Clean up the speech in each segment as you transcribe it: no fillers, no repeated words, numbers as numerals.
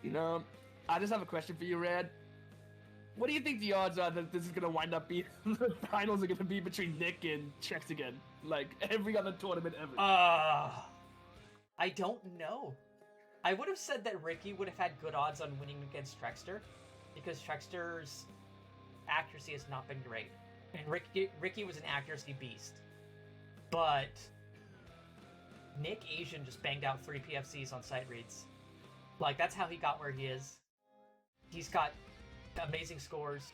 You know, I just have a question for you, Red. What do you think the odds are that this is gonna wind up being the finals are gonna be between Nick and Chex again, like every other tournament ever? I don't know. I would have said that Ricki would have had good odds on winning against Trexter, because Trexter's accuracy has not been great, and Ricki was an accuracy beast. But NickAzn just banged out 3 PFCs on sight reads. Like, that's how he got where he is. He's got amazing scores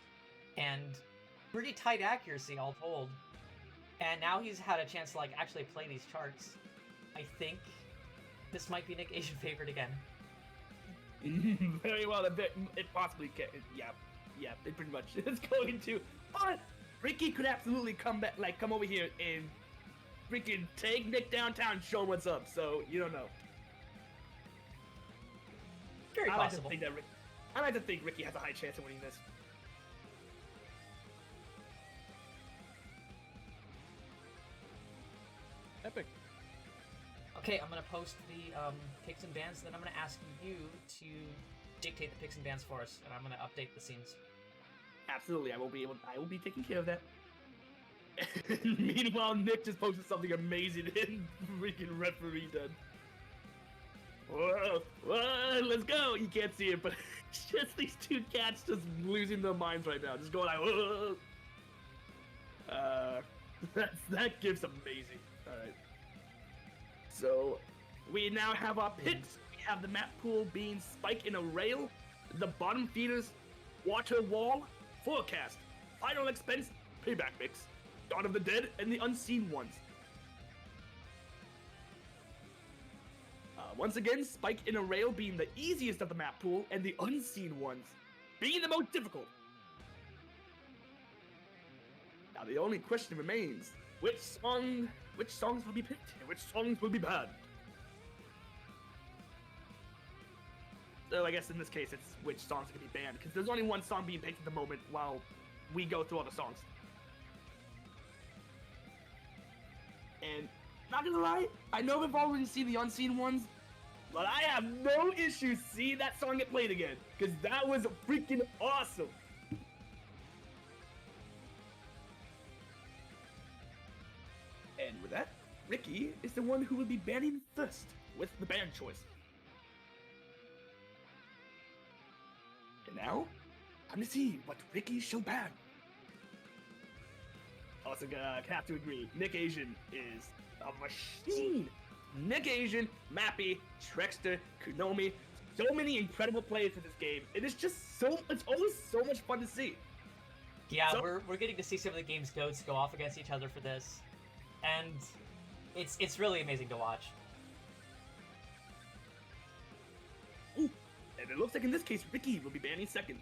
and pretty tight accuracy all told. And now he's had a chance to like actually play these charts. I think this might be NickAzn favorite again. Very well, it possibly can. Yeah, it pretty much is going to. But Ricki could absolutely come back, like come over here and freaking take Nick downtown and show him what's up. So you don't know. Very possible. I like to think Ricki has a high chance of winning this. Epic. Okay, I'm gonna post the picks and bans, then I'm gonna ask you to dictate the picks and bans for us, and I'm gonna update the scenes. Absolutely, I will be taking care of that. Meanwhile, Nick just posted something amazing in freaking referee done. Whoa, let's go! You can't see it, but it's just these two cats just losing their minds right now. Just going like, whoa! That gift's amazing. Alright. So, we now have our picks. We have the map pool being Spike in a rail, the bottom feeders, water wall, forecast, final expense, payback mix, Dawn of the Dead, and the unseen ones. Once again, Spike in a rail being the easiest of the map pool, and the unseen ones being the most difficult. Now the only question remains, which songs will be picked, and which songs will be banned? So I guess in this case it's which songs are going to be banned, because there's only one song being picked at the moment while we go through all the songs. And not gonna lie, I know we've already seen the unseen ones, but I have no issue seeing that song get played again, because that was freaking awesome. And with that, Ricki is the one who will be banning first with the ban choice. And now, time to see what Ricki shall ban. Also, have to agree, NickAzn is a machine. NickAzn, Mappy, Trexter, Kunomi, so many incredible players in this game. It is just it's always so much fun to see. Yeah, we're getting to see some of the game's goats go off against each other for this. And it's really amazing to watch. Ooh, and it looks like in this case, Ricki will be banning second.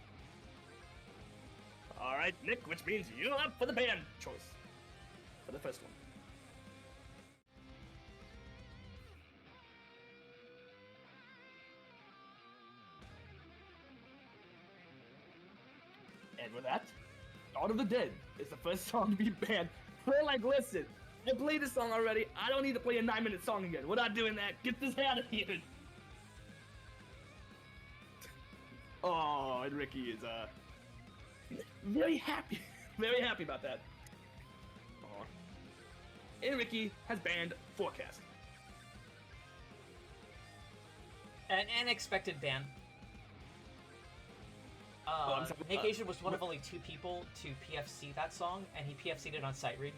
Alright, Nick, which means you're up for the ban choice. For the first one. And with that, Dawn of the Dead is the first song to be banned. We're like, listen, I played this song already. I don't need to play a 9-minute song again. We're not doing that. Get this out of here. Oh, and Ricki is very happy. Very happy about that. Oh. And Ricki has banned Forecast. An unexpected ban. NickAzn was one of only 2 people to PFC that song, and he PFC'd it on sight read.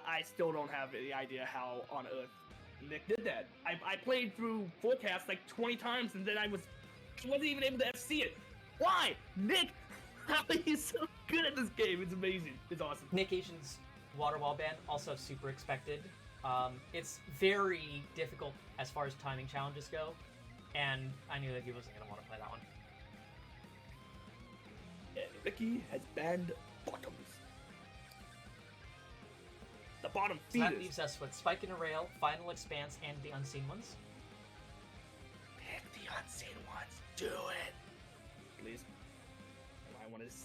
I still don't have any idea how on earth Nick did that. I played through Forecast like 20 times, and then I wasn't even able to FC it. Why? Nick, how are you so good at this game? It's amazing. It's awesome. NickAzn's water wall ban, also super expected. It's very difficult as far as timing challenges go, and I knew that he wasn't going to want to play that one. And Ricki has banned bottoms. The bottom feeders. So that leaves us with Spike in a Rail, Final Expanse, and the Unseen Ones. Pick the unseen ones. Do it. Please.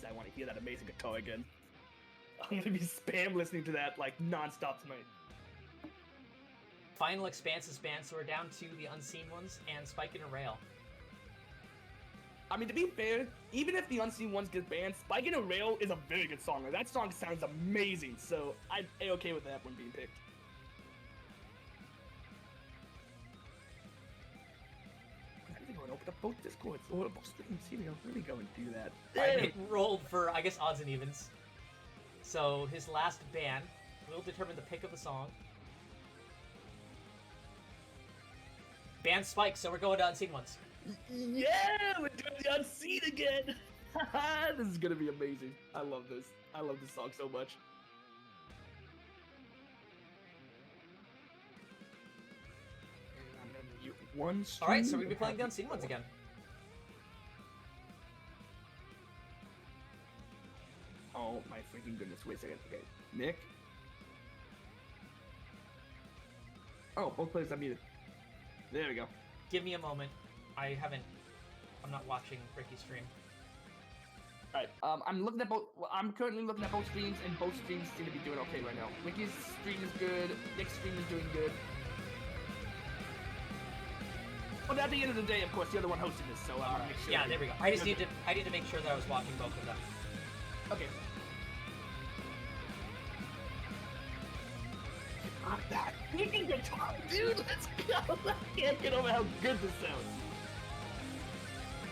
I want to hear that amazing guitar again. I'm going to be spam listening to that like non-stop tonight. Final Expanse is banned, so we're down to the Unseen Ones and Spike in a Rail. I mean, to be fair, even if the Unseen Ones get banned, Spike in a Rail is a very good song. Like, that song sounds amazing, so I'm A-okay with that one being picked. I'm gonna go and open up both Discords or both streams. Here we go. Let me go and do that. Alright, Nick rolled for, I guess, odds and evens. So his last ban will determine the pick of the song. Ban Spike, so we're going to Unseen Ones. Yeah, we're doing the Unseen again. This is gonna be amazing. I love this. I love this song so much. And I'm gonna mute one stream. Alright, so we're gonna be playing the Unseen Ones again. Oh my freaking goodness! Wait a second. Okay, Nick. Oh, both players are muted. There we go. Give me a moment. I'm not watching Ricky's stream. Alright, I'm looking at both. Well, I'm currently looking at both streams, and both streams seem to be doing okay right now. Ricky's stream is good. Nick's stream is doing good. But at the end of the day, of course, you're the one hosting this, so make sure. Yeah, there we go. I need to make sure that I was watching both of them. Okay. That freaking guitar, dude! Let's go! I can't get over how good this sounds.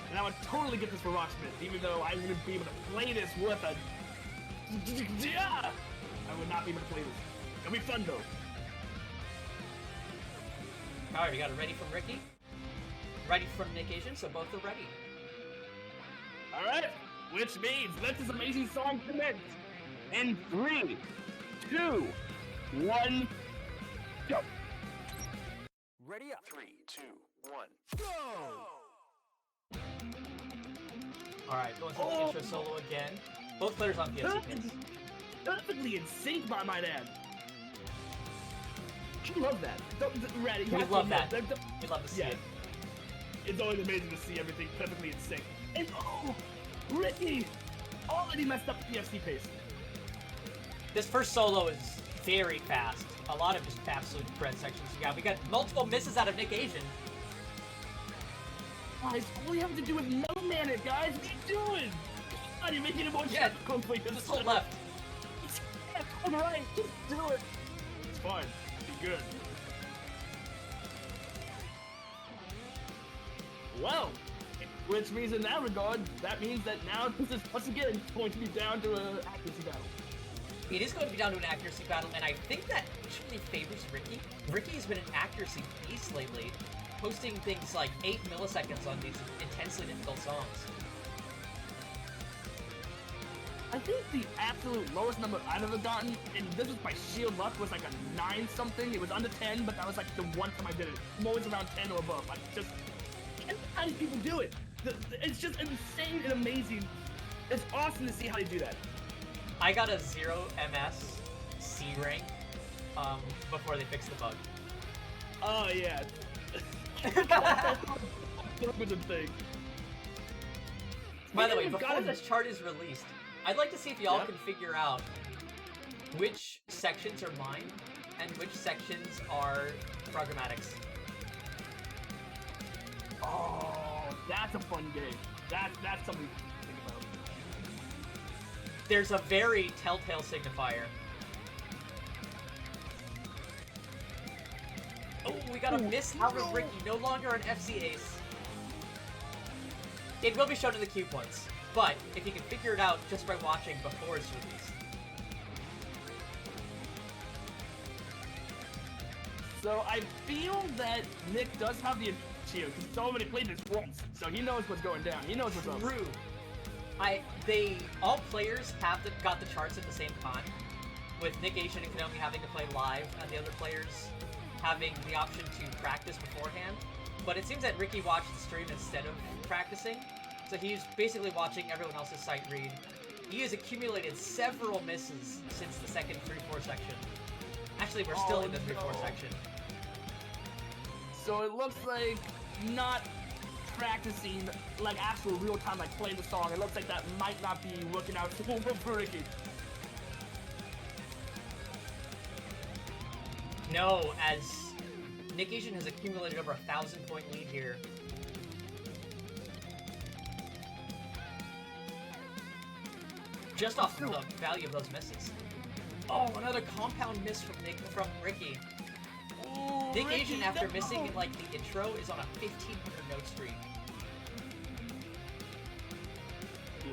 And I would totally get this for Rocksmith, even though I wouldn't be able to play this with a... Yeah! I would not be able to play this. It'll be fun, though. Alright, we got it ready from Ricki. Ready from NickAzn, so both are ready. Alright, which means let this amazing song commence. In 3, 2, 1, go! Ready up. 3, 2, 1, go! Alright, going to the intro solo again. Both players on PFC pins. Perfectly in sync, by my dad. I love that. Ready? We love that. We love to see it. It's always amazing to see everything perfectly in sync. And Ricki already messed up the PFC pace. This first solo is very fast. A lot of just absolute bread sections. We got multiple misses out of NickAzn. Guys, all you have to do is no-man it, guys. What are you doing? God, you're making it more difficult for you. Just hold left. Hold right. Just do it. It's fine. Be good. Well, which means in that regard, that means that now this is once again going to be down to an accuracy battle. It is going to be down to an accuracy battle, and I think that actually favors Ricki. Ricki's been an accuracy beast lately, posting things like 8 milliseconds on these intensely difficult songs. I think the absolute lowest number I've ever gotten, and this was by sheer luck, was like a 9 something. It was under 10, but that was like the one time I did it. I'm always around 10 or above. How do people do it? It's just insane and amazing. It's awesome to see how they do that. I got a 0 MS C rank before they fixed the bug. Oh yeah. That's a good thing. By the way, before this chart is released, I'd like to see if y'all can figure out which sections are mine and which sections are programmatics. Oh, that's a fun game. That's something to think about. There's a very telltale signifier. Oh, we got a miss out of Ricki, no longer an FC ace. It will be shown in the cube once, but if you can figure it out just by watching before it's released. So I feel that Nick does have the shield because he's already played this once, so he knows what's going down. He knows what's up. True. All players have got the charts at the same time, with NickAzn and Konami having to play live, and the other players having the option to practice beforehand. But it seems that Ricki watched the stream instead of practicing, so he's basically watching everyone else's sight read. He has accumulated several misses since the second 3-4 section. Actually, we're still in the 3-4 section. So it looks like not practicing like actual real time, like playing the song. It looks like that might not be working out for Ricki. No, as NickAzn has accumulated over 1,000-point lead here. Just off of the value of those misses. Oh, another compound miss from Ricki. Ooh, NickAzn, after no. missing in like the intro, is on a 1,500 note streak.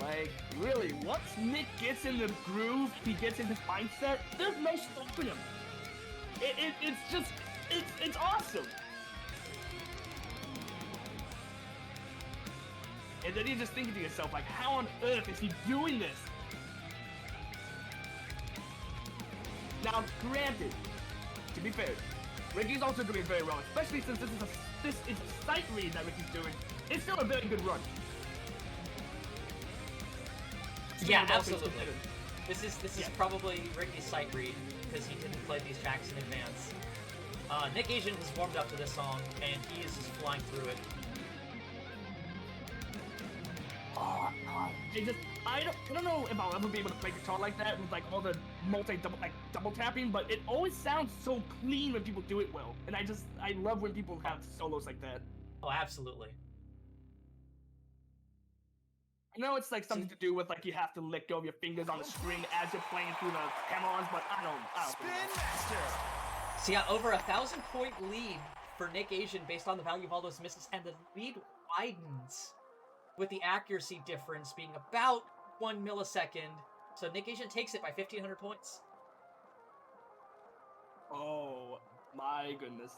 Like, really, once Nick gets in the groove, he gets in his mindset, there's no stopping him. It's awesome. And then you're just thinking to yourself, like, how on earth is he doing this? Now, granted, to be fair, Ricki's also doing very well, especially since this is a sight read that Ricki's doing. It's still a very good run. Yeah, absolutely. This is probably Ricki's sight read because he didn't play these tracks in advance. NickAzn has warmed up to this song and he is just flying through it. Oh, I don't know if I'll ever be able to play guitar like that with like all the double tapping, but it always sounds so clean when people do it well, and I love when people have solos like that. Oh, absolutely. I know it's like something to do with like you have to let go of your fingers on the string as you're playing through the hammer-ons, but I don't Spin Master. So yeah, over 1,000-point lead for NickAzn based on the value of all those misses, and the lead widens with the accuracy difference being about 1 millisecond. So NickAzn takes it by 1,500 points. Oh my goodness.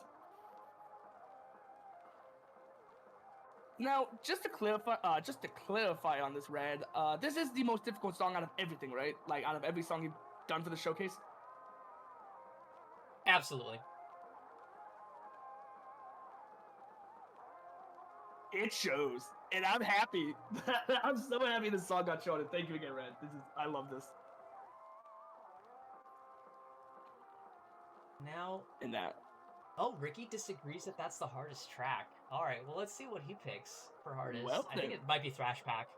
Now, just to clarify on this, Red, this is the most difficult song out of everything, right? Like out of every song you've done for the showcase. Absolutely. It shows, and I'm happy. I'm so happy this song got shown. And thank you again, Red. I love this. Now, And that. oh, Ricki disagrees that that's the hardest track. All right, well, let's see what he picks for hardest. Well, I think it might be Thrash Pack.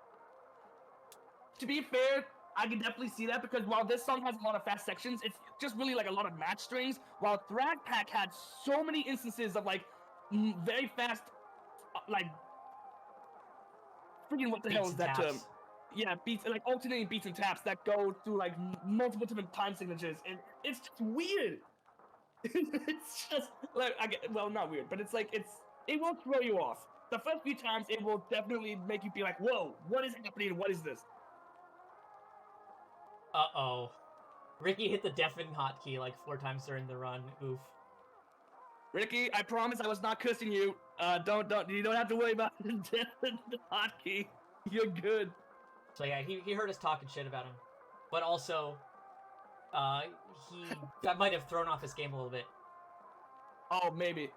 To be fair, I can definitely see that because while this song has a lot of fast sections, it's just really like a lot of match strings. While Thrash Pack had so many instances of like very fast, like freaking what the hell is that term? Yeah, beats, like alternating beats and taps that go through like multiple different time signatures, and it's just weird. It's just like well, not weird, but it's like it will throw you off. The first few times, it will definitely make you be like, "Whoa, what is happening? What is this?" Uh-oh. Ricki hit the deafen hotkey like 4 times during the run. Oof. Ricki, I promise I was not cursing you. You don't have to worry about the deafen hotkey. You're good. So yeah, he heard us talking shit about him, but also, that might have thrown off his game a little bit. Oh, maybe.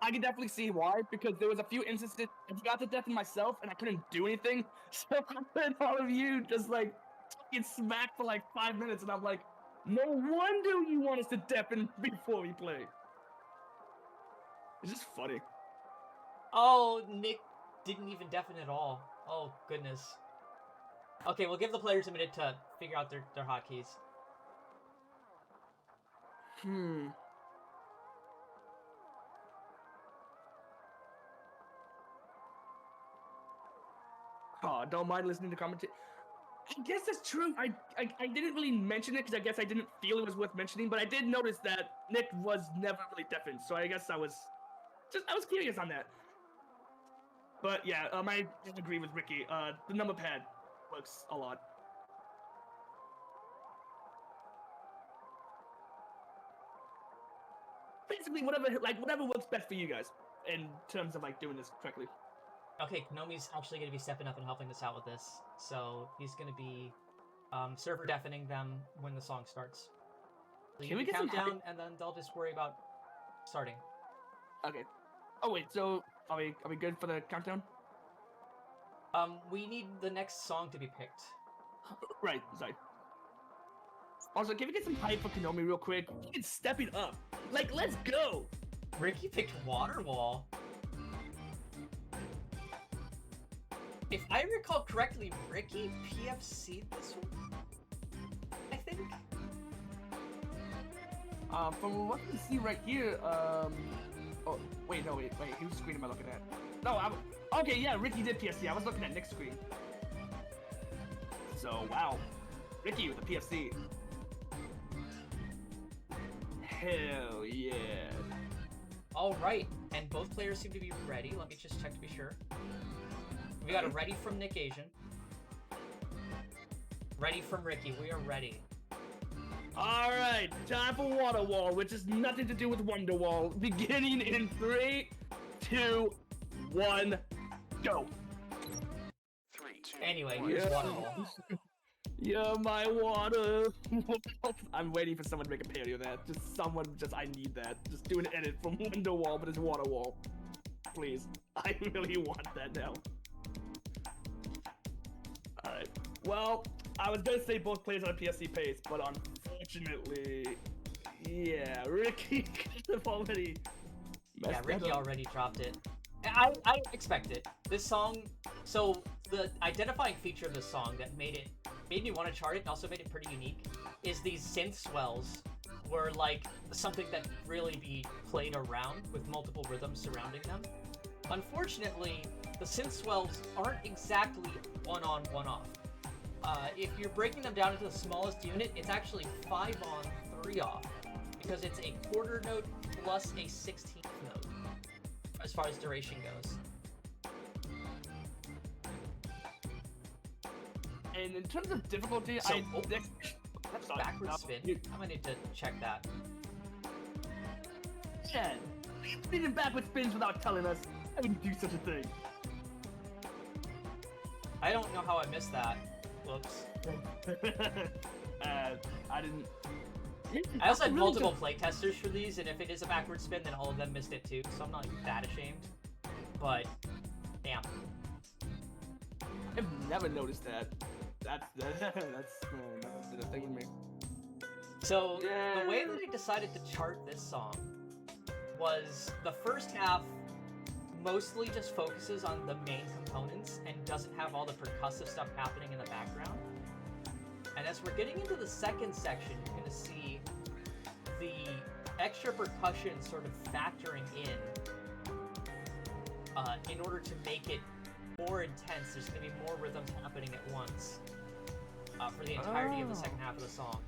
I can definitely see why, because there was a few instances I forgot to deafen myself and I couldn't do anything. So I heard all of you just like get smacked for like 5 minutes, and I'm like, no wonder you want us to deafen before we play. It's just funny. Oh, Nick didn't even deafen at all. Oh, goodness. Okay, we'll give the players a minute to figure out their hotkeys. Oh, don't mind listening to commentators. I guess that's true. I didn't really mention it because I guess I didn't feel it was worth mentioning, but I did notice that Nick was never really deafened, so I guess I was curious on that. But yeah, I agree with Ricki. The number pad works a lot. Basically, whatever works best for you guys in terms of like doing this correctly. Okay, Konomi's actually going to be stepping up and helping us out with this. So he's going to be server deafening them when the song starts. So Can we get count some down, and then they'll just worry about starting. Okay. Oh wait, so are we good for the countdown? We need the next song to be picked. Right, sorry. Also, can we get some hype for Konomi real quick? It's stepping up. Like, let's go! Ricki picked Waterwall. If I recall correctly, Ricki PFC'd this one? I think? From what we see right here, Oh, wait, no, wait. Whose screen am I looking at? No, okay, yeah, Ricki did PFC. I was looking at Nick's screen. So, wow. Ricki with the PFC. Hell yeah. Alright, and both players seem to be ready. Let me just check to be sure. We got a ready from NickAzn. Ready from Ricki. We are ready. Alright, time for Water Wall, which has nothing to do with Wonderwall. Beginning in 3, 2, 1, go. 3, 2, Anyway, 1. here's Water Wall. Yeah, my water. I'm waiting for someone to make a parody of that. I need that. Just do an edit from Wonderwall, but it's Water Wall. Please. I really want that now. Alright. Well, I was gonna say both players on a PSC pace, but unfortunately, yeah, Ricki could have already messed Yeah, that Ricki up. already dropped it. I expect it. This song, so the identifying feature of this song that made me want to chart it and also made it pretty unique is these synth swells were like something that really be played around with multiple rhythms surrounding them. Unfortunately, the synth swells aren't exactly one on, one off. If you're breaking them down into the smallest unit, it's actually 5 on, 3 off, because it's a quarter note plus a 16th note, as far as duration goes. And in terms of difficulty, So, that's Backward spin. I'm gonna need to check that. Yeah, spinning backward spins without telling us. I wouldn't do such a thing. I don't know how I missed that. Whoops. I didn't. I also had really multiple playtesters for these, and if it is a backward spin, then all of them missed it too, so I'm not that ashamed. But, damn. I've never noticed that. That's never been a thing with me. So, the way that I decided to chart this song was the first half mostly just focuses on the main components and doesn't have all the percussive stuff happening in the background. And as we're getting into the second section, you're going to see the extra percussion sort of factoring in order to make it more intense. There's going to be more rhythms happening at once for the entirety of the second half of the song.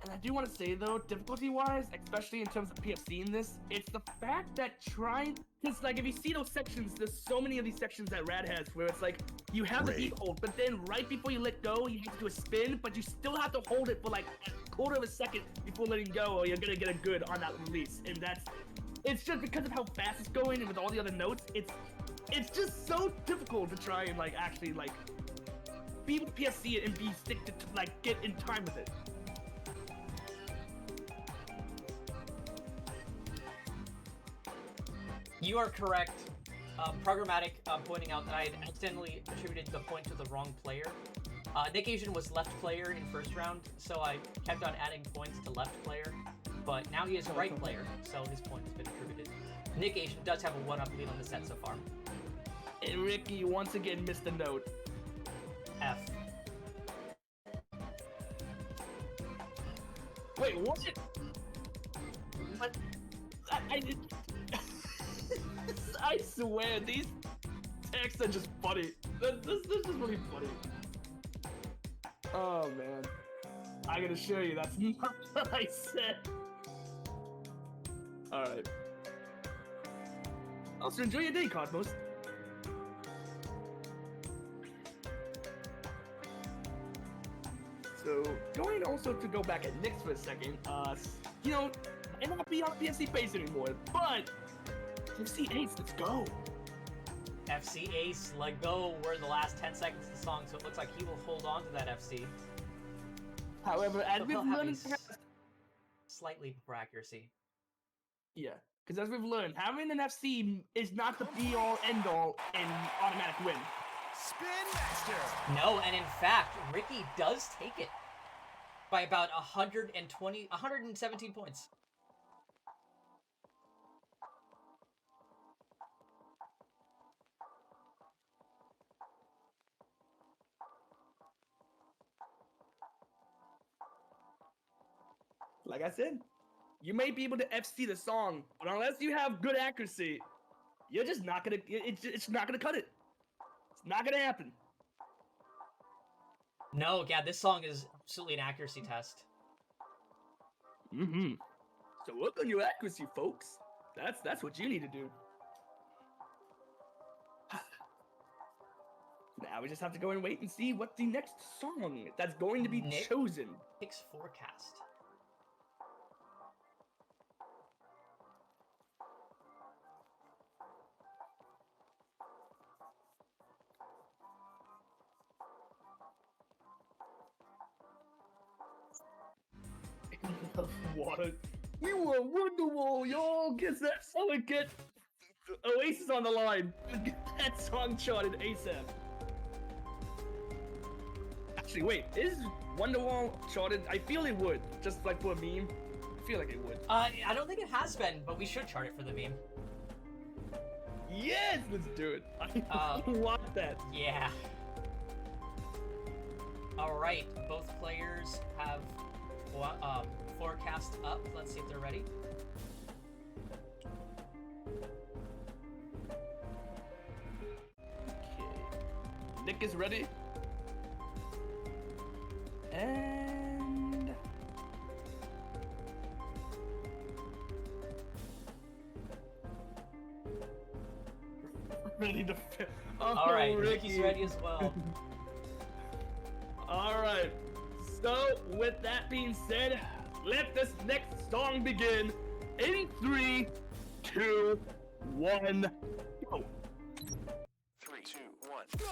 And I do want to say though, difficulty-wise, especially in terms of PFC in this, it's the fact that because like if you see those sections, there's so many of these sections that Rad has where it's like you have the beat hold, but then right before you let go, you have to do a spin, but you still have to hold it for like a quarter of a second before letting go, or you're gonna get a good on that release. And it's just because of how fast it's going and with all the other notes, it's just so difficult to try and like actually like be able to PFC it and stick to like get in time with it. You are correct. Programmatic pointing out that I had accidentally attributed the point to the wrong player. NickAzn was left player in first round, so I kept on adding points to left player. But now he is right player, so his point has been attributed. NickAzn does have a 1-up lead on the set so far. And Ricki once again missed a note. F. Wait, what? What? I did. I swear, these texts are just funny. This is really funny. Oh man, I gotta show you. That's not what I said. All right. Also, enjoy your day, Cosmos. So, going also to go back at Nick's for a second, you know, I might not be on PSC base anymore, but FC Ace, let's go. FC Ace, let go. We're in the last 10 seconds of the song, so it looks like he will hold on to that FC. However, as So we've he'll have learned, slightly for accuracy. yeah, because as we've learned, having an FC is not the be-all, end-all, and automatic win. Spin Master. No, and in fact, Ricki does take it by about 117 points. like I said, you may be able to FC the song, but unless you have good accuracy, you're just not gonna. It's not gonna cut it. It's not gonna happen. No, yeah, this song is absolutely an accuracy test. Mm-hmm. So work on your accuracy, folks. That's what you need to do. Now we just have to go and wait and see what the next song that's going to be Nick chosen. Nick's forecast. What? We were Wonderwall, y'all. Guess that song get Oasis on the line. Get that song charted ASAP. Actually, wait, is Wonderwall charted? I feel it would, just like for a meme. I feel like it would. I don't think it has been, but we should chart it for the meme. Yes, let's do it. I want that. Yeah. All right, both players have forecast up. Let's see if they're ready. Okay. Nick is ready. And ready to. All right, Ricky's ready as well. All right. So, with that being said, let this next song begin in 3, 2, 1, go. 3, 2, 1, go!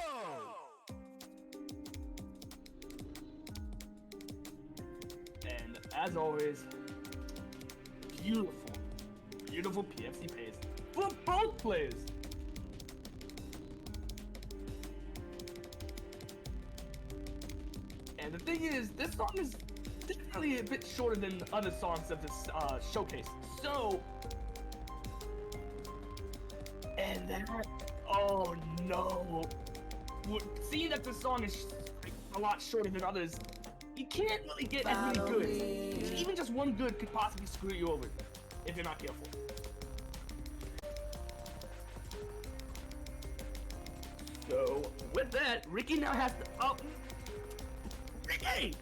And as always, beautiful PFC pace for both players. And the thing is, this song is definitely a bit shorter than other songs of this showcase. So, and then, oh no, seeing that this song is like, a lot shorter than others, you can't really get as many goods. Even just one good could possibly screw you over if you're not careful. So, with that, Ricki now has to Ricki!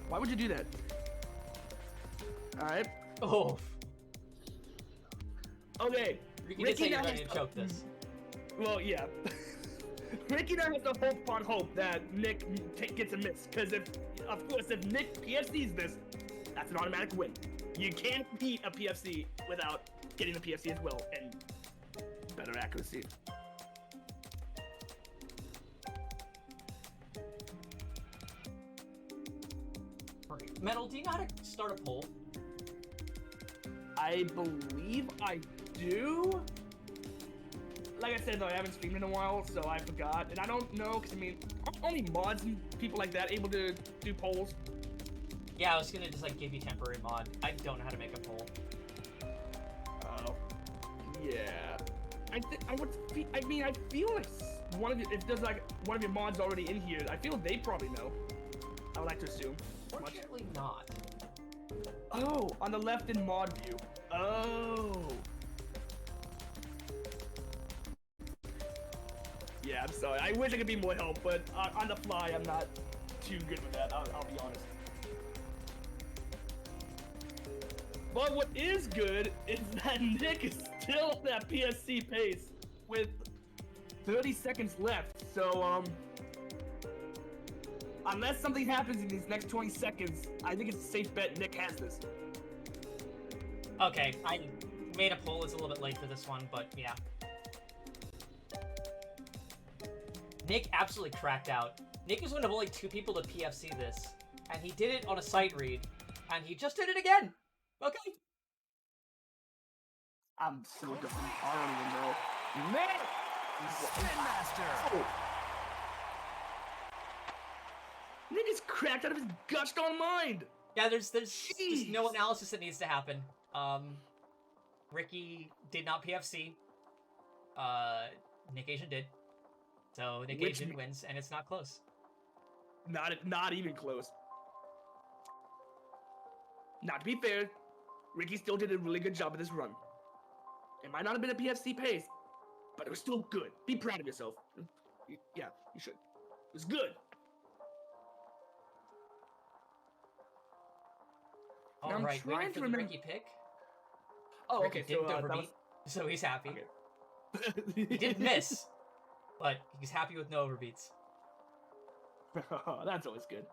Why would you do that? Alright. Oh. Okay. Ricki did say you're ready to choke this. Well, yeah. Ricki now has to hope upon hope that Nick gets a miss. Because of course, if Nick PFCs this, that's an automatic win. You can't beat a PFC without getting the PFC as well and better accuracy. Metal, do you know how to start a poll? I believe I do. Like I said though, I haven't streamed in a while, so I forgot. And I don't know, because I mean, aren't only mods and people like that able to do polls? Yeah, I was gonna just like give you temporary mod. I don't know how to make a poll. Oh. Yeah. I feel like one of you, if there's like one of your mods already in here, I feel they probably know. I would like to assume. Fortunately not. Oh, on the left in mod view. Oh. Yeah, I'm sorry. I wish I could be more help, but on the fly, I'm not too good with that. I'll be honest. But what is good is that Nick is still at that PSC pace with 30 seconds left. So, unless something happens in these next 20 seconds, I think it's a safe bet Nick has this. Okay, I made a poll. It's a little bit late for this one, but yeah. Nick absolutely cracked out. Nick is one of only 2 people to PFC this, and he did it on a sight read, and he just did it again. Okay. I'm so dumb. I don't even know. Nick! Spin Master! Oh. Nick is cracked out of his gosh darn mind! Yeah, there's just no analysis that needs to happen. Ricki did not PFC. NickAzn did. So NickAzn wins, and it's not close. Not even close. Now, to be fair, Ricki still did a really good job of this run. It might not have been a PFC pace, but it was still good. Be proud of yourself. Yeah, you should. It was good. All Now, I'm right, waiting trying for to the remember. Ricki pick. Oh, Ricki okay. So didn't that overbeat, so he's happy. Okay. He did miss, but he's happy with no overbeats. That's always good.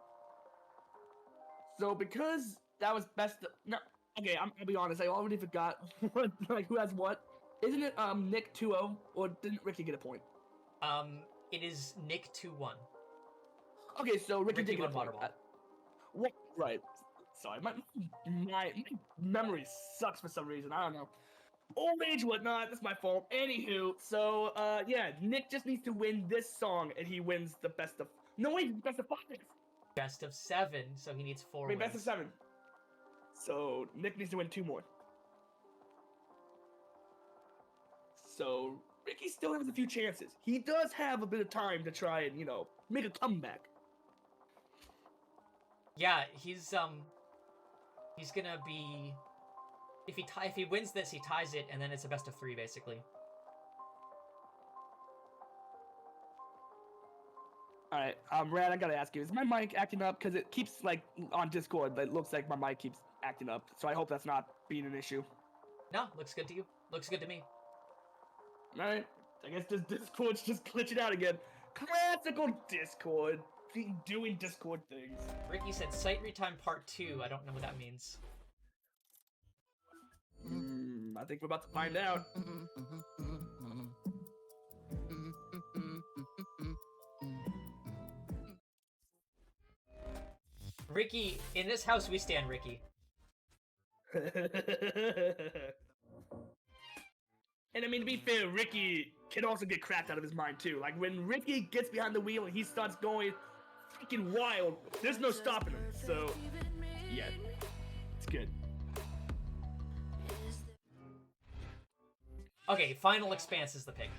So because that was best. No, okay. I'll be honest. I already forgot like who has what. Isn't it Nick 2-0 or didn't Ricki get a point? It is Nick 2-1. Okay, so Ricki did get a won point. Waterball. What? Right. Sorry, my memory sucks for some reason. I don't know. Old age, whatnot. That's my fault. Anywho, so yeah, Nick just needs to win this song, and he wins the best of. No wait, best of 5. Best of 7, so he needs 4 Wait, wins. best of 7. So Nick needs to win 2 more. So Ricki still has a few chances. He does have a bit of time to try and make a comeback. Yeah, he's gonna be if he wins this, he ties it, and then it's a best of 3 basically. All right, Rad, I gotta ask you: is my mic acting up? Because it keeps on Discord, it looks like my mic keeps acting up. So I hope that's not being an issue. No, looks good to you. Looks good to me. All right, I guess this Discord's just glitching out again. Classical Discord, doing Discord things. Ricki said Sight Read Time Part 2. I don't know what that means. I think we're about to find out. Ricki, in this house we stand Ricki. And I mean, to be fair, Ricki can also get cracked out of his mind too. Like when Ricki gets behind the wheel and he starts going freaking wild, there's no stopping him. So, yeah, it's good. Okay, Final Expanse is the pick.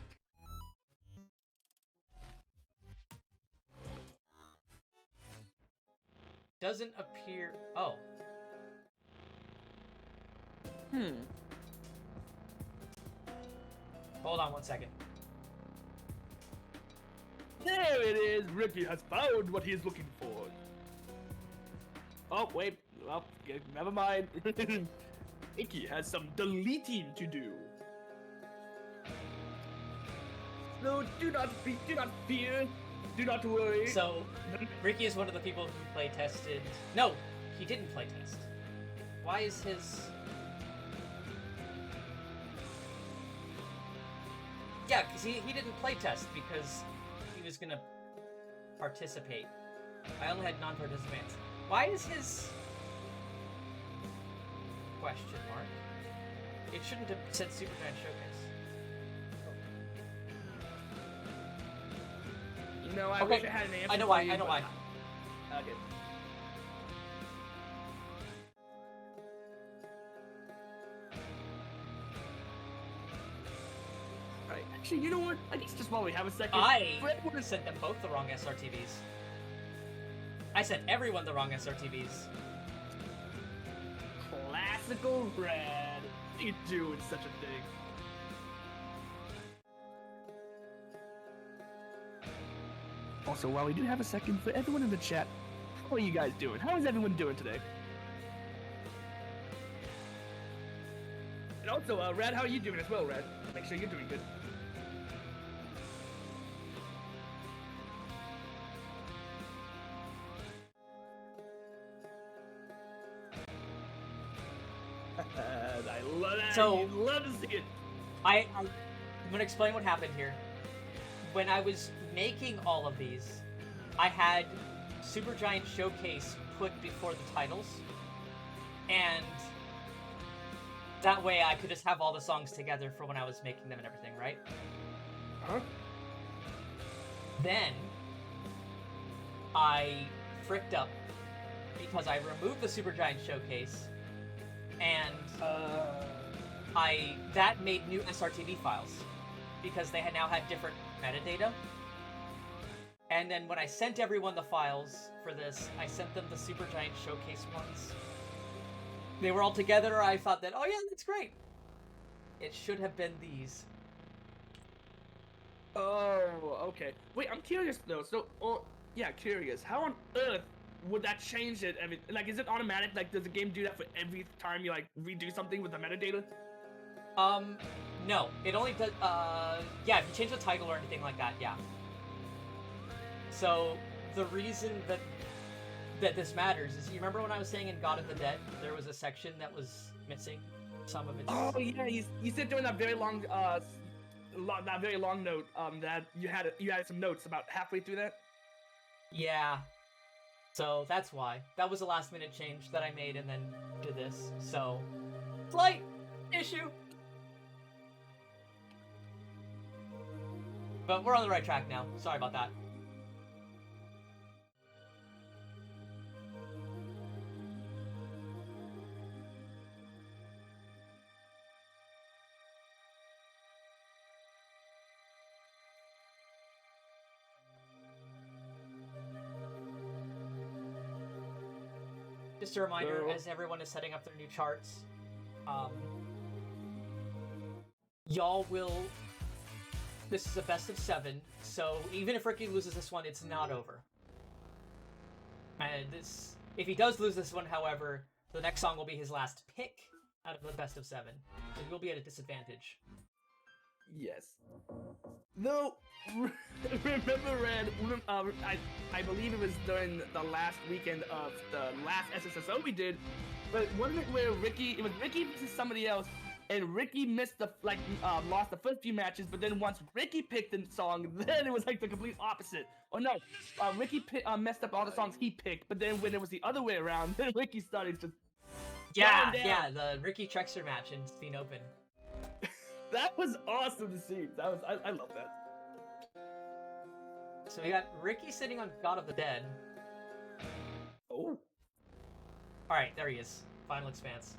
Doesn't appear... Oh. Hold on 1 second. There it is! Ricki has found what he is looking for. Oh, wait. Well, never mind. Ricki has some deleting to do. So do not fear. Do not worry. So, Ricki is one of the people who play tested... No, he didn't play test. Why is his... Yeah, because he didn't play test because he was gonna participate. I only had non-participants. Why is his... Question mark. It shouldn't have said Supergiant Showcase. You know, I wish I had an answer. I know why. for you, I know but- why. Okay. Alright, actually, you know what? I guess just while we have a second, I for everyone to sent them both the wrong SRTVs. I sent everyone the wrong SRTVs. classical Red. What do you do with such a thing? Also, while we do have a second, for everyone in the chat, how are you guys doing? How is everyone doing today? And also, Red, how are you doing as well, Red? Make sure you're doing good. I love that. So- You love to see it. I'm gonna explain what happened here. When I was making all of these, I had Supergiant Showcase put before the titles, and that way I could just have all the songs together for when I was making them and everything, right? Huh? Then I fricked up because I removed the Supergiant Showcase, and that made new SRTV files because they had now had different metadata. And then when I sent everyone the files for this, I sent them the Supergiant Showcase ones. they were all together, I thought that, oh yeah, that's great. It should have been these. Oh, okay. Wait, I'm curious though. So, yeah, curious. How on earth would that change it? I mean, like, is it automatic? Like, does the game do that for every time you like redo something with the metadata? No. It only does. Yeah. If you change the title or anything like that, yeah. So the reason that this matters is, you remember when I was saying in God of the Dead there was a section that was missing some of its. Oh yeah, you said during that very long that very long note that you had some notes about halfway through that. Yeah. So that's why. That was a last minute change that I made and then did this. So, slight issue. But we're on the right track now. Sorry about that. Just a reminder, as everyone is setting up their new charts, y'all will... This is a best of 7, so even if Ricki loses this one, it's not over. And this... If he does lose this one, however, the next song will be his last pick out of the best of 7. So he will be at a disadvantage. Yes. Though, remember, Red, I believe it was during the last weekend of the last SSSO we did, but wasn't it where it was Ricki versus somebody else, and Ricki missed lost the first few matches, but then once Ricki picked the song, then it was like the complete opposite. Oh no, Ricki messed up all the songs he picked, but then when it was the other way around, then Ricki started to Yeah, the Ricki Trexer match in Steam Open. That was awesome to see. I love that. So we got Ricki sitting on God of the Dead. Oh. Alright, there he is. Final Expanse.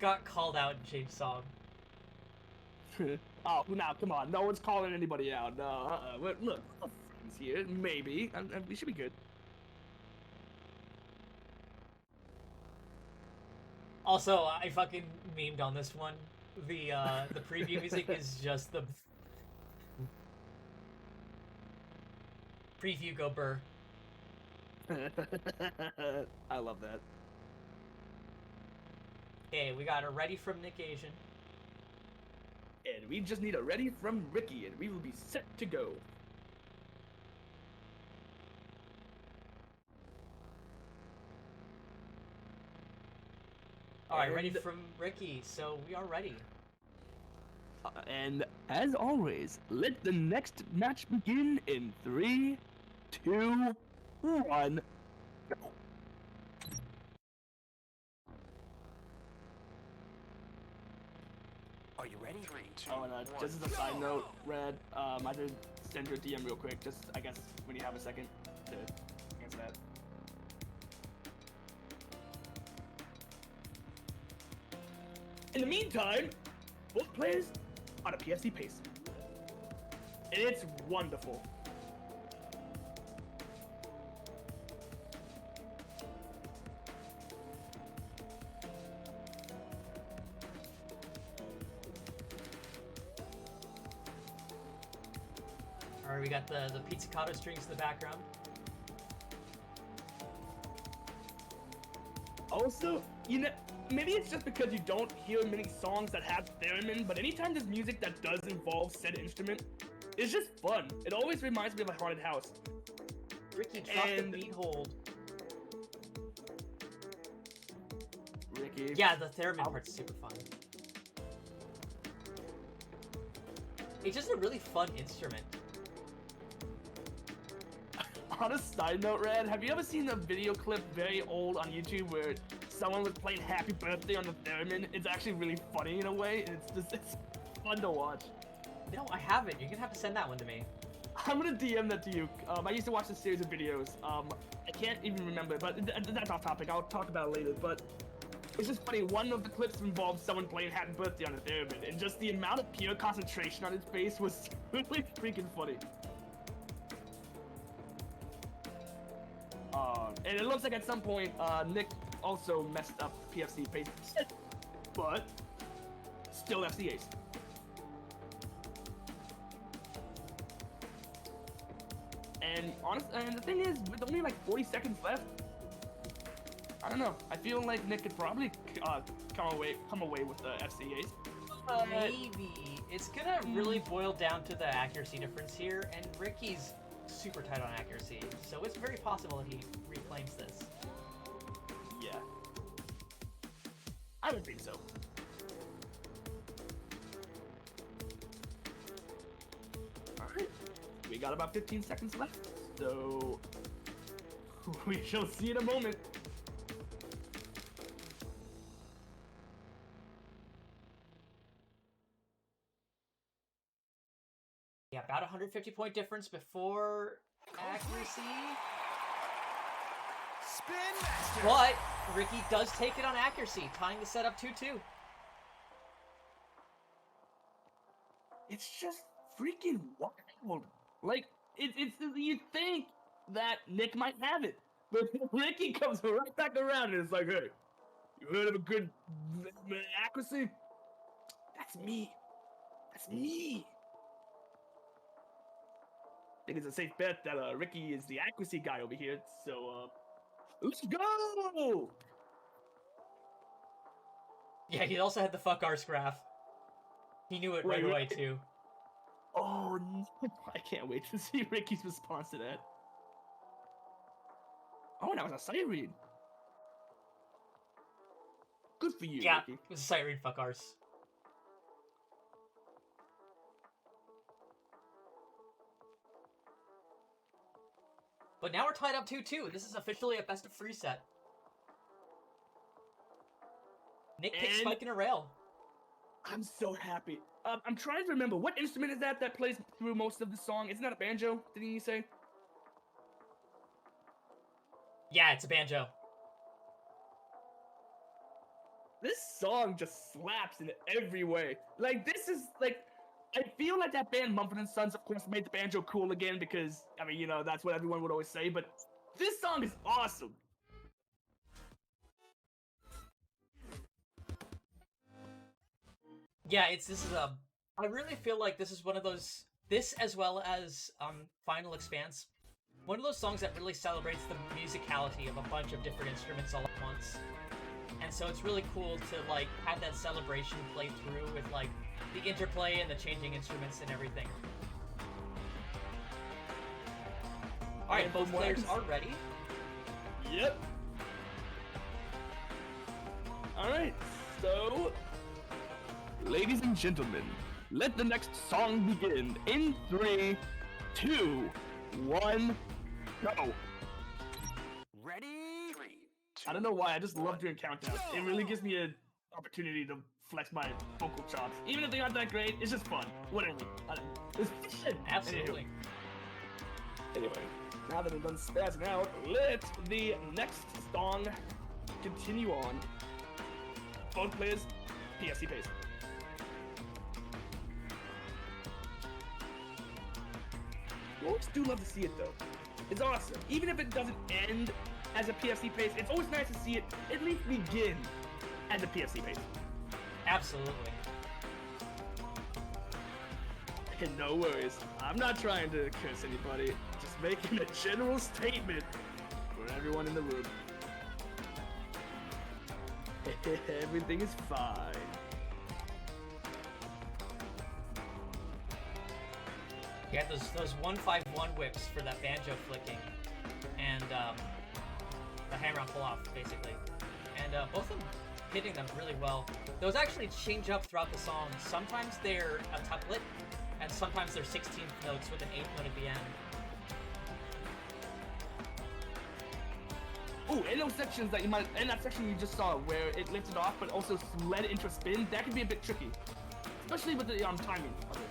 Got called out and changed song. Oh, now come on. No one's calling anybody out. No, look, we're friends here. Maybe. We should be good. Also, I fucking memed on this one. The preview music is just the preview go burr. I love that. Okay, we got a ready from NickAzn. And we just need a ready from Ricki, and we will be set to go. Alright, ready from Ricki, so we are ready. And as always, let the next match begin in 3, 2, 1, go. Are you ready? 3, 2, Oh, and 1, just as a side note, Red, I did send your DM real quick, just, I guess, when you have a second to answer that. In the meantime, both players on a PFC pace. And it's wonderful. Alright, we got the pizzicato strings in the background. Also, maybe it's just because you don't hear many songs that have theremin, but anytime there's music that does involve said instrument, it's just fun. It always reminds me of a haunted house. Ricki, drop the beat hold. Ricki. Yeah, the theremin part's super fun. It's just a really fun instrument. On a side note, Red, have you ever seen a video clip very old on YouTube where someone was playing Happy Birthday on the theremin? It's actually really funny in a way, and it's fun to watch. No, I haven't. You're gonna have to send that one to me. I'm gonna DM that to you. I used to watch this series of videos. I can't even remember, but that's off topic. I'll talk about it later, but it's just funny. One of the clips involved someone playing Happy Birthday on the theremin, and just the amount of pure concentration on his face was really freaking funny. And it looks like at some point, Nick also messed up PFC pace, but still FC ace. And the thing is, with only like 40 seconds left, I don't know. I feel like Nick could probably come away with the FC ace. Maybe. It's gonna really boil down to the accuracy difference here, and Ricky's super tight on accuracy, so it's very possible that he reclaims this. Yeah. I would think so. Alright. We got about 15 seconds left, so we shall see in a moment. Yeah, about 150 point difference before accuracy. Spin. But Ricki does take it on accuracy, tying the setup 2-2. It's just freaking wild. Like, it's you think that Nick might have it, but Ricki comes right back around and it's like, hey, you heard of a good accuracy? That's me. That's me. I think it's a safe bet that Ricki is the accuracy guy over here. So let's go. Yeah, he also had the fuck arse graph. He knew it right away too. Oh no! I can't wait to see Ricky's response to that. Oh, that was a sight read. Good for you, Yeah, Ricki. it was a sight read fuck arse. But now we're tied up 2-2. This is officially a best of 3 set. Nick picks Spike in a rail. I'm so happy. I'm trying to remember, what instrument is that plays through most of the song? Isn't that a banjo, did he say? Yeah, it's a banjo. This song just slaps in every way. Like, this is, like, I feel like that band Mumford & Sons, of course, made the banjo cool again because, I mean, you know, that's what everyone would always say, but this song is awesome. Yeah, I really feel like this is one of those, this as well as Final Expanse, one of those songs that really celebrates the musicality of a bunch of different instruments all at once. And so it's really cool to, like, have that celebration play through with, like, the interplay and the changing instruments and everything. Alright, both players are ready. Yep. Alright, so, ladies and gentlemen, let the next song begin in 3, 2, 1, go. Ready? 3, 2, I don't know why, I just love doing countdowns. It really gives me an opportunity to flex my vocal chops. Even if they aren't that great, it's just fun. Whatever. It's fun. Absolutely. Anyway, now that I'm done spazzing out, let the next song continue on. Both players, PFC pace. You always do love to see it though. It's awesome. Even if it doesn't end as a PFC pace, it's always nice to see it at least begin as a PFC pace. Absolutely. And no worries, I'm not trying to curse anybody, just making a general statement for everyone in the room. Everything is fine. Yeah, those 151 whips for that banjo flicking, and the hammer-on pull-off, basically. And both of them hitting them really well. Those actually change up throughout the song. Sometimes they're a tuplet, and sometimes they're 16th notes with an 8th note at the end. Oh, in those sections that in that section you just saw where it lifted off but also led into a spin, that can be a bit tricky. Especially with the timing of it.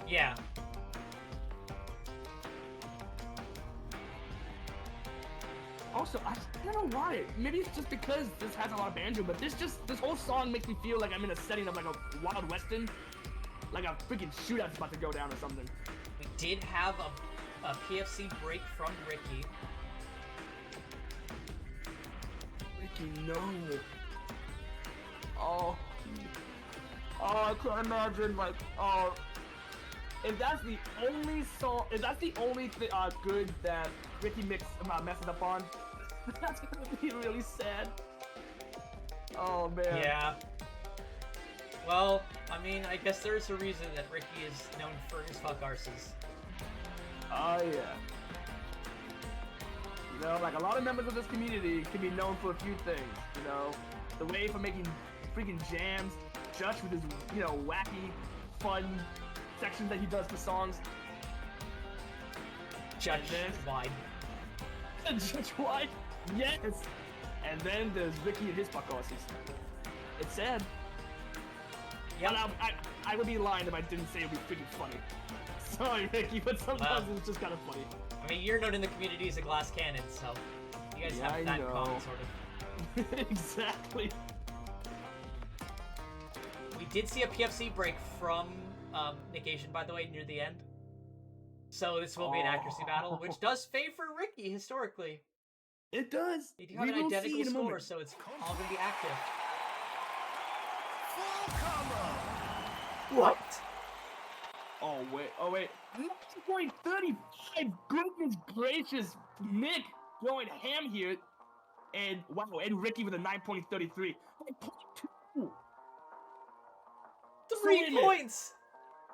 Yeah. Also, I don't know why. Maybe it's just because this has a lot of banjo, but this whole song makes me feel like I'm in a setting of like a Wild Western. Like a freaking shootout's about to go down or something. We did have a PFC break from Ricki. Ricki, no. Oh, I can't imagine, like, if that's the only song, if that's the only good that Ricki messes up on, that's gonna be really sad. Oh man. Yeah. Well, I mean, I guess there's a reason that Ricki is known for his fuck arses. Oh yeah. You know, like a lot of members of this community can be known for a few things. You know, the way for making freaking jams, Judge with his, you know, wacky, fun sections that he does for songs. Judge wide. Judge wide? Yes! And then there's Ricki and his fuck arses. It's sad. Yep. But I would be lying if I didn't say it would be freaking funny. Sorry, Ricki, but sometimes it's just kind of funny. I mean, you're known in the community as a glass cannon, so you guys have that in common, sort of. Exactly. We did see a PFC break from NickAzn, by the way, near the end. So this will be an accuracy battle, which does favor Ricki historically. It does. They do have an identical score, so it's all going to be active. What? Oh wait. 9.35. Goodness gracious, Nick going ham here, and wow, and Ricki with a 9.33. 9.2. 3 points.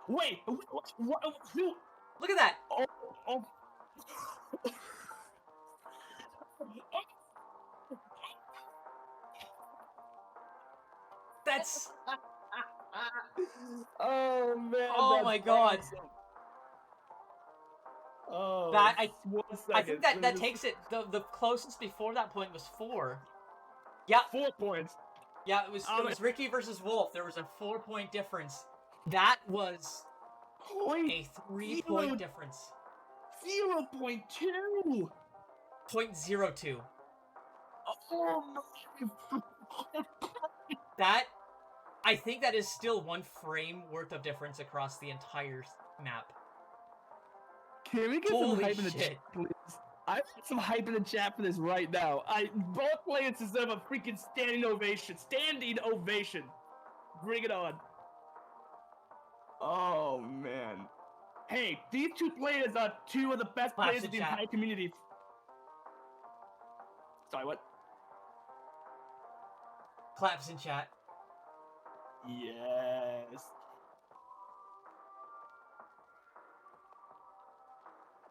Wait, what? Who? Look at that. Oh. That's. Oh man. Oh my god. Awesome. Oh. That I 1 think second. that takes it. The closest before that point was 4. Yeah. 4 points. Yeah, it was Ricki versus Wolf. There was a 4-point difference. That was a 3-point difference. 0.2. 0.02. Oh my. That, I think that is still 1 frame worth of difference across the entire map. Can we get some hype in the chat, please? I want some hype in the chat for this right now. Both players deserve a freaking standing ovation. Standing ovation. Bring it on. Oh man. Hey, these two players are two of the best players in the entire community. Sorry, what? Claps in chat. Yes.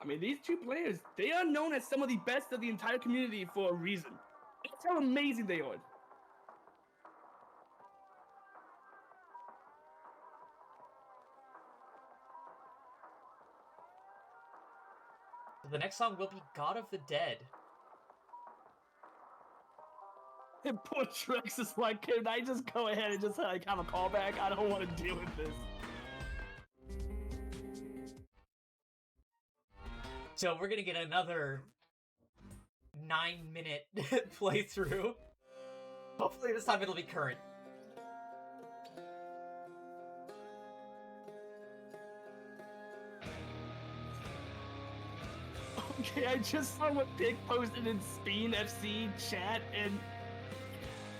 I mean, these two players, they are known as some of the best of the entire community for a reason. That's how amazing they are. The next song will be God of the Dead. And poor Trex is like, can I just go ahead and just like have a callback? I don't want to deal with this. So we're gonna get another 9-minute playthrough. Hopefully this time it'll be current. Okay, I just saw what Pig posted in Spin FC chat, and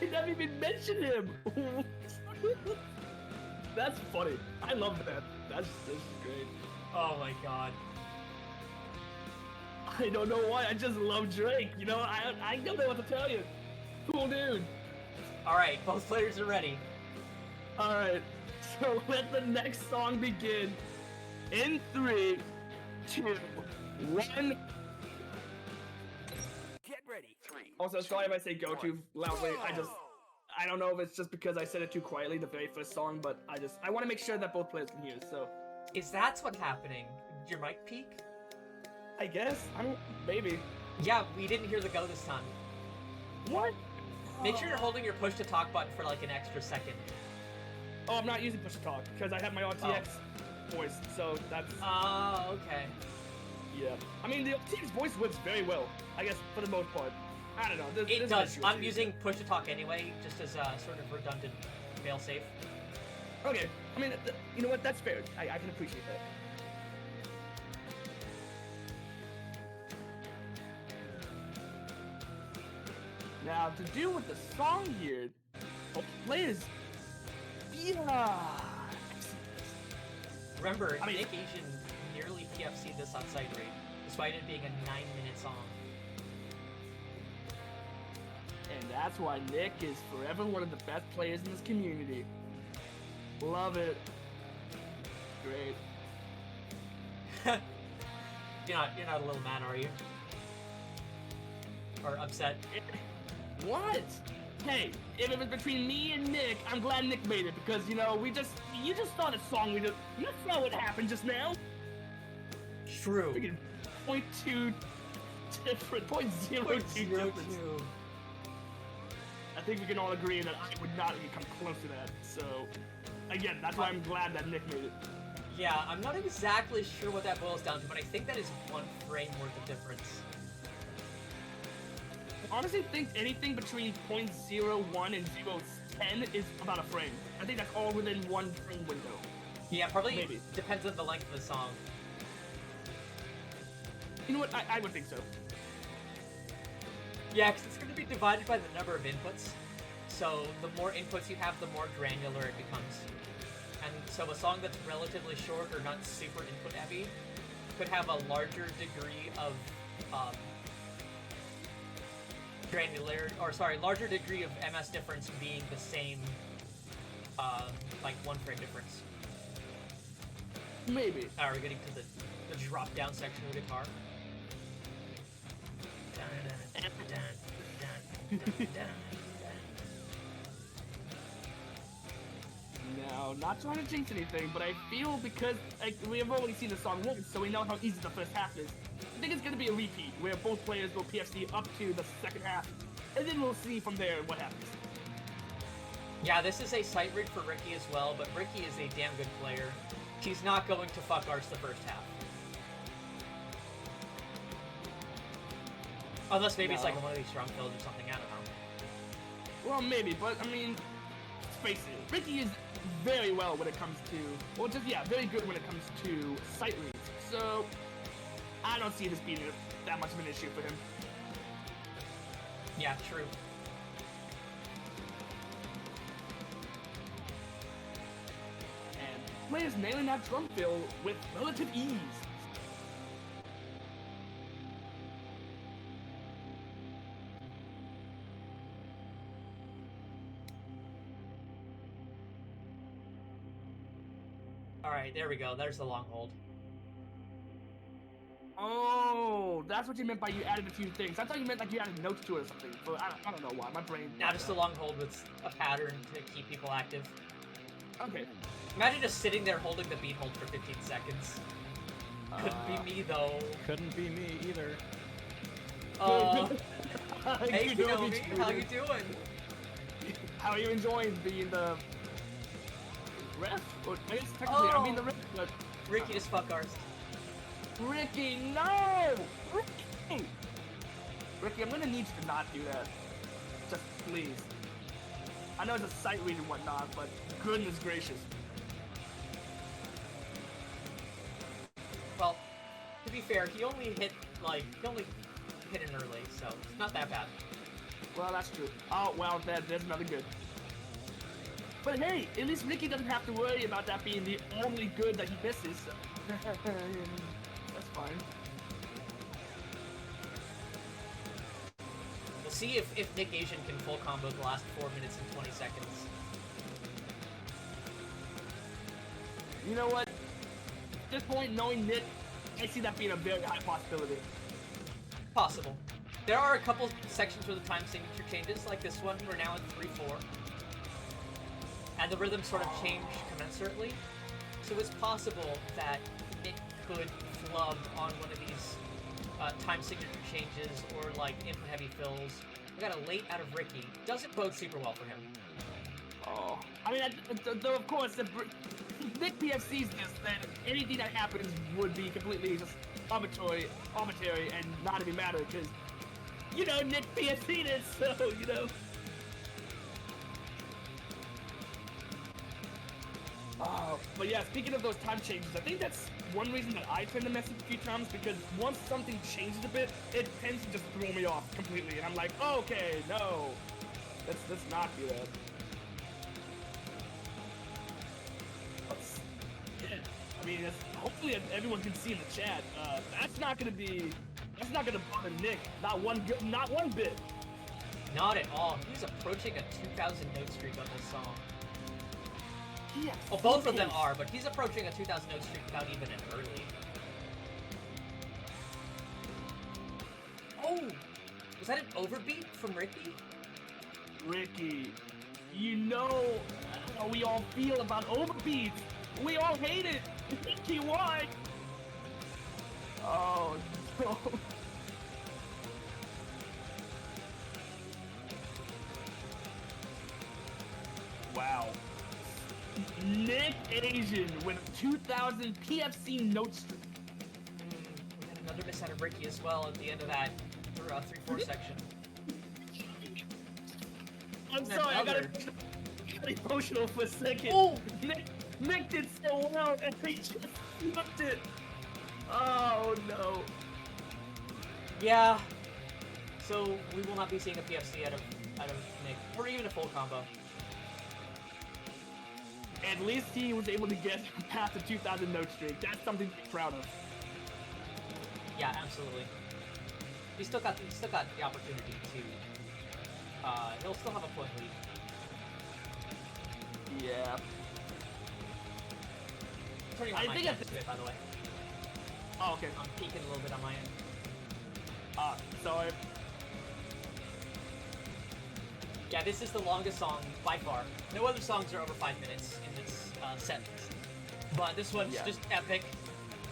he never even mentioned him. That's funny. I love that. This is great. Oh my god. I don't know why. I just love Drake. You know, I don't know what to tell you. Cool dude. All right, both players are ready. All right, so let the next song begin. In 3, 2, 1. Get ready. 3. Also, sorry if I say go to loudly. I don't know if it's just because I said it too quietly the very first song, but I want to make sure that both players can hear. So, Is that what's happening? Did your mic peak? I guess maybe. Yeah, we didn't hear the go this time. What? Make sure you're holding your push to talk button for like an extra second. Oh, I'm not using push to talk because I have my RTX voice, so that's. Oh, okay. Yeah. I mean, the RTX voice works very well. I guess for the most part. I don't know. It does. I'm using push to talk anyway, just as a sort of redundant failsafe. Okay. I mean, you know what? That's fair. I can appreciate that. Now, to do with the song here, both players, yeah. Remember, I mean- NickAzn nearly PFC'd this on site rate, despite it being a 9-minute song. And that's why Nick is forever one of the best players in this community. Love it. Great. You're not a little mad, are you? Or upset? What? Hey, if it was between me and Nick, I'm glad Nick made it because you just saw the song you saw what happened just now. True. Freaking 0.2 different, 0.02 difference. I think we can all agree that I would not even come close to that. So, again, that's why I'm glad that Nick made it. Yeah, I'm not exactly sure what that boils down to, but I think that is 1 frame worth of difference. I honestly think anything between 0.01 and 0.10 is about a frame. I think that's all within 1 frame window. Yeah, probably Maybe. depends on the length of the song. You know what? I would think so. Yeah, because it's going to be divided by the number of inputs. So the more inputs you have, the more granular it becomes. And so a song that's relatively short or not super input heavy could have a larger degree of larger degree of MS difference being the same, like 1 frame difference. Maybe. We're getting to the drop down section of the guitar. Now, not trying to jinx anything, but I feel because we have already seen the song once, so we know how easy the first half is. I think it's going to be a repeat, where both players go PFC up to the second half, and then we'll see from there what happens. Yeah, this is a sight rig for Ricki as well, but Ricki is a damn good player. She's not going to fuck arse the first half. Unless maybe it's like one of these strong kills or something, I don't know. Well, maybe, but I mean, let's face it, Ricki is very well when it comes to, very good when it comes to sight reads. So, I don't see this being that much of an issue for him. Yeah, true. And players nailing that drum fill with relative ease. Alright, there we go. There's the long hold. Oh, that's what you meant by you added a few things. I thought you meant like you added notes to it or something. But I don't know why. My brain. Now just a long hold with a pattern to keep people active. Okay. Imagine just sitting there holding the beat hold for 15 seconds. Couldn't be me though. Couldn't be me either. Hey You know Kenobi, me, how you doing? How are you enjoying being the ref? Or, I guess technically I mean the ref, but Ricki just fuck ours. Ricki, no! Ricki! Ricki, I'm gonna need you to not do that. Just please. I know it's a sight read and whatnot, but goodness gracious. Well, to be fair, he only hit it early, so it's not that bad. Well, that's true. Oh, well, there's another good. But hey, at least Ricki doesn't have to worry about that being the only good that he misses, so. That's fine. We'll see if NickAzn can full combo the last 4 minutes and 20 seconds. You know what? At this point, knowing Nick, I see that being a very high possibility. Possible. There are a couple sections where the time signature changes, like this one. We're now at 3-4. And the rhythms sort of change commensurately. So it's possible that Nick could flub on one of these time signature changes or like input heavy fills. We got a late out of Ricki. Doesn't bode super well for him. Oh. I mean, though of course, if Nick PFC's this, then anything that happens would be completely just arbitrary and not even matter, because, you know, Nick PFC'd it, so, you know. But yeah, speaking of those time changes, I think that's one reason that I tend to mess up a few times, because once something changes a bit, it tends to just throw me off completely, and I'm like, okay, no, let's not do that. Yeah, I mean, hopefully everyone can see in the chat. That's not gonna bother Nick, not one bit. Not at all. He's approaching a 2,000 note streak on this song. Yeah. Well, both of them are, but he's approaching a 2,000 note streak without even an early. Oh! Was that an overbeat from Ricki? Ricki, you know how we all feel about overbeats. We all hate it. Ricki, why? Oh no. Wow. NickAzn with a 2,000 PFC note streak. We had another miss out of Ricki as well at the end of that 3-4 section. I'm sorry, I got emotional for a second. Oh! Nick did so well, and he just flipped it. Oh no. Yeah. So we will not be seeing a PFC out of Nick, or even a full combo. At least he was able to get past the 2,000 note streak. That's something to be proud of. Yeah, absolutely. He's still got the opportunity to. He'll still have a point lead. Yeah. Turning on my mic a bit, by the way. Oh, okay. I'm peeking a little bit on my end. Sorry. Yeah, this is the longest song by far. No other songs are over 5 minutes in this set. But this one's just epic.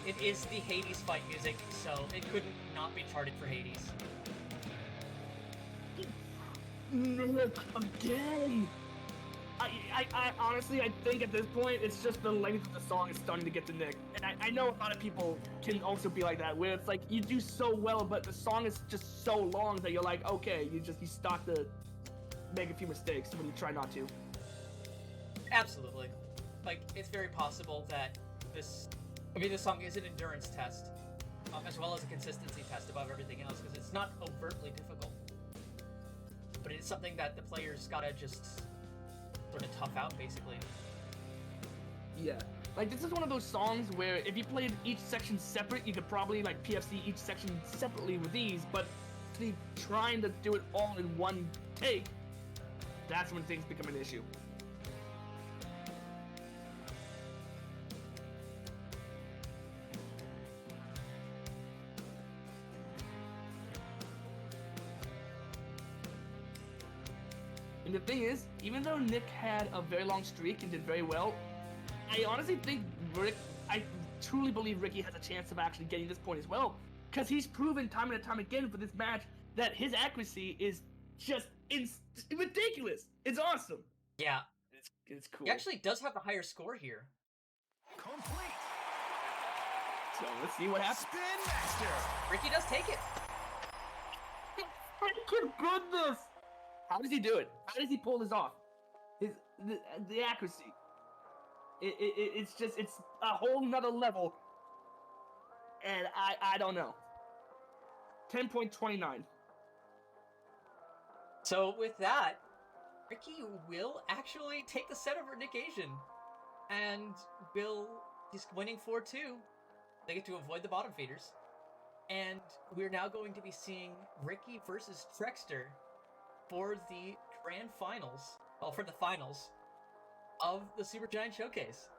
It is the Hades fight music, so it couldn't not be charted for Hades. Nick, again! I honestly, I think at this point, it's just the length of the song is starting to get to Nick. And I know a lot of people can also be like that, where it's like, you do so well, but the song is just so long that you're like, okay, you start to make a few mistakes when you try not to. Absolutely. Like, it's very possible that this song is an endurance test, as well as a consistency test above everything else, because it's not overtly difficult. But it's something that the players gotta just sort of tough out, basically. Yeah. Like, this is one of those songs where if you played each section separate, you could probably, like, PFC each section separately with these, but actually trying to do it all in one take, that's when things become an issue. And the thing is, even though Nick had a very long streak and did very well, I honestly think I truly believe Ricki has a chance of actually getting this point as well, because he's proven time and time again for this match that his accuracy is just ridiculous. It's awesome. Yeah. It's cool. He actually does have the higher score here. Complete. So let's see what happens. Spin Master. Ricki does take it. Thank goodness. How does he do it? How does he pull this off? The accuracy. It's a whole nother level. And I don't know. 10.29. So with that, Ricki will actually take the set over NickAzn. And he's winning 4-2. They get to avoid the bottom feeders. And we're now going to be seeing Ricki versus Trexter for the grand finals, for the finals of the Supergiant Showcase.